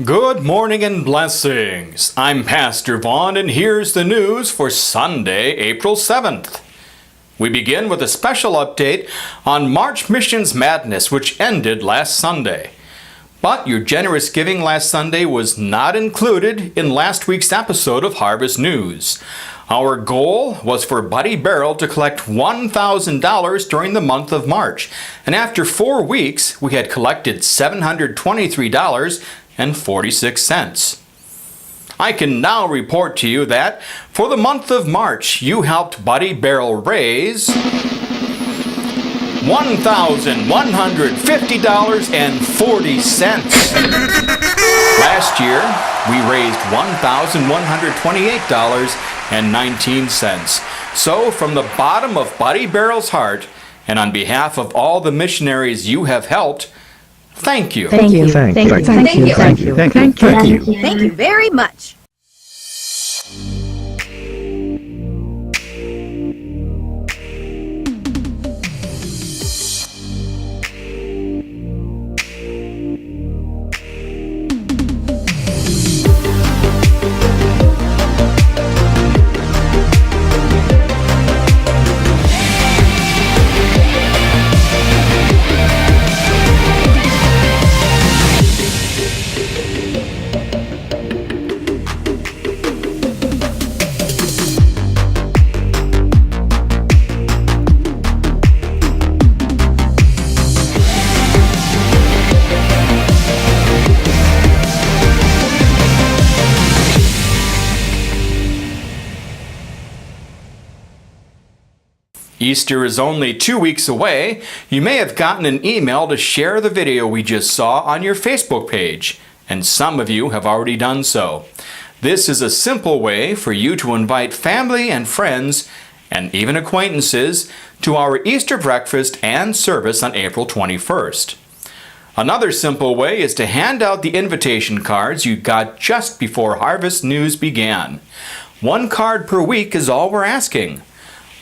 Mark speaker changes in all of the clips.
Speaker 1: Good morning and blessings. I'm Pastor Vaughn, and here's the news for Sunday, April 7th. We begin with a special update on March Missions Madness, which ended last Sunday. But your generous giving last Sunday was not included in last week's episode of Harvest News. Our goal was for Buddy Barrel to collect $1,000 during the month of March, and after 4 weeks, we had collected $723.46. I can now report to you that for the month of March, you helped Buddy Barrel raise $1,150.40. Last year, we raised $1,128.19. So, from the bottom of Buddy Barrel's heart, and on behalf of all the missionaries you have helped, thank you.
Speaker 2: Thank you.
Speaker 3: Thank you.
Speaker 2: Thank you.
Speaker 3: Thank you. Thank you. Thank you.
Speaker 2: Thank you very much.
Speaker 1: Easter is only 2 weeks away. You may have gotten an email to share the video we just saw on your Facebook page, and some of you have already done so. This is a simple way for you to invite family and friends, and even acquaintances, to our Easter breakfast and service on April 21st. Another simple way is to hand out the invitation cards you got just before Harvest News began. 1 card per week is all we're asking.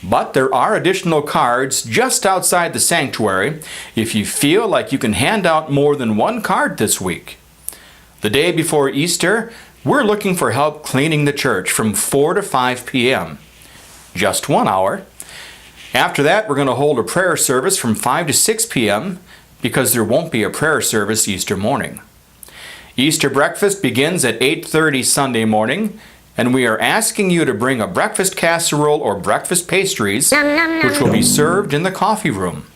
Speaker 1: But there are additional cards just outside the sanctuary if you feel like you can hand out more than 1 card this week. The day before Easter, we're looking for help cleaning the church from 4 to 5 p.m. Just 1 hour. After that, we're going to hold a prayer service from 5 to 6 p.m. because there won't be a prayer service Easter morning. Easter breakfast begins at 8:30 Sunday morning, and we are asking you to bring a breakfast casserole or breakfast pastries, which will be served in the coffee room.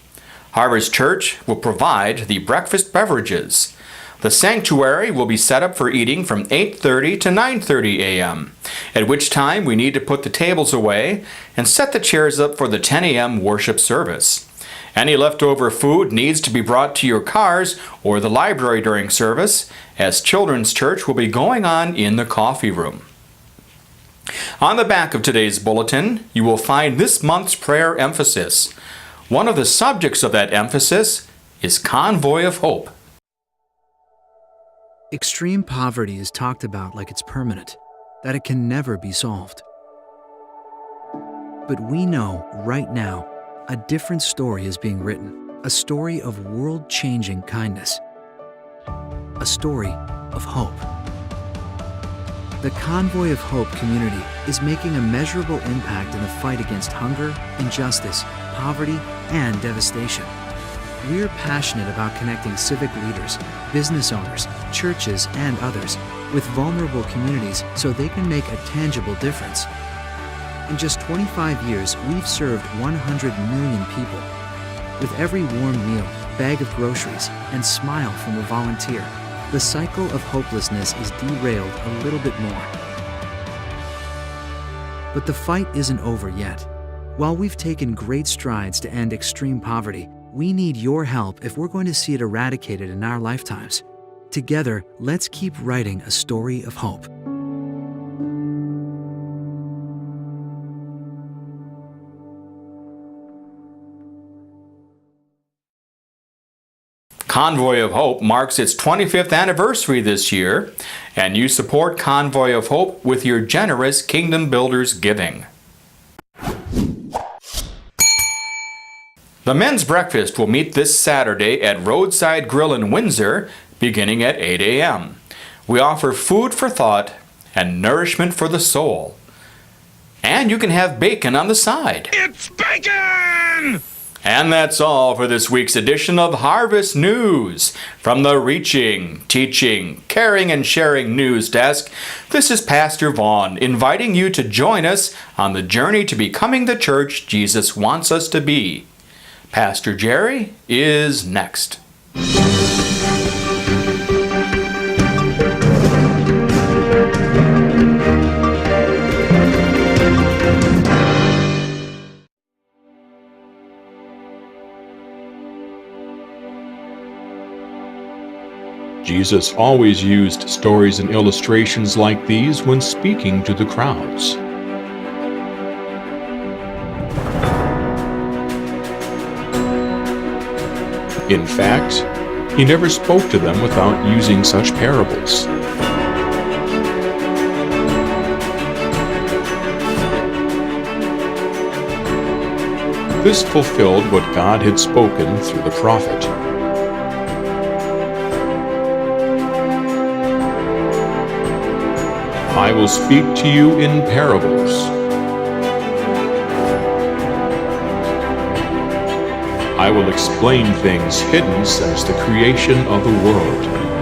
Speaker 1: Harvest Church will provide the breakfast beverages. The sanctuary will be set up for eating from 8:30 to 9:30 a.m., at which time we need to put the tables away and set the chairs up for the 10 a.m. worship service. Any leftover food needs to be brought to your cars or the library during service, as Children's Church will be going on in the coffee room. On the back of today's bulletin, you will find this month's prayer emphasis. One of the subjects of that emphasis is Convoy of Hope.
Speaker 4: Extreme poverty is talked about like it's permanent, that it can never be solved. But we know right now a different story is being written, a story of world-changing kindness, a story of hope. The Convoy of Hope community is making a measurable impact in the fight against hunger, injustice, poverty, and devastation. We're passionate about connecting civic leaders, business owners, churches, and others with vulnerable communities so they can make a tangible difference. In just 25 years, we've served 100 million people. With every warm meal, bag of groceries, and smile from a volunteer, the cycle of hopelessness is derailed a little bit more. But the fight isn't over yet. While we've taken great strides to end extreme poverty, we need your help if we're going to see it eradicated in our lifetimes. Together, let's keep writing a story of hope.
Speaker 1: Convoy of Hope marks its 25th anniversary this year, and you support Convoy of Hope with your generous Kingdom Builders giving. The men's breakfast will meet this Saturday at Roadside Grill in Windsor, beginning at 8 a.m. We offer food for thought and nourishment for the soul. And you can have bacon on the side.
Speaker 2: It's bacon!
Speaker 1: And that's all for this week's edition of Harvest News. From the Reaching, Teaching, Caring, and Sharing News Desk, this is Pastor Vaughn inviting you to join us on the journey to becoming the church Jesus wants us to be. Pastor Jerry is next.
Speaker 3: Jesus always used stories and illustrations like these when speaking to the crowds. In fact, he never spoke to them without using such parables. This fulfilled what God had spoken through the prophet. I will speak to you in parables. I will explain things hidden since the creation of the world.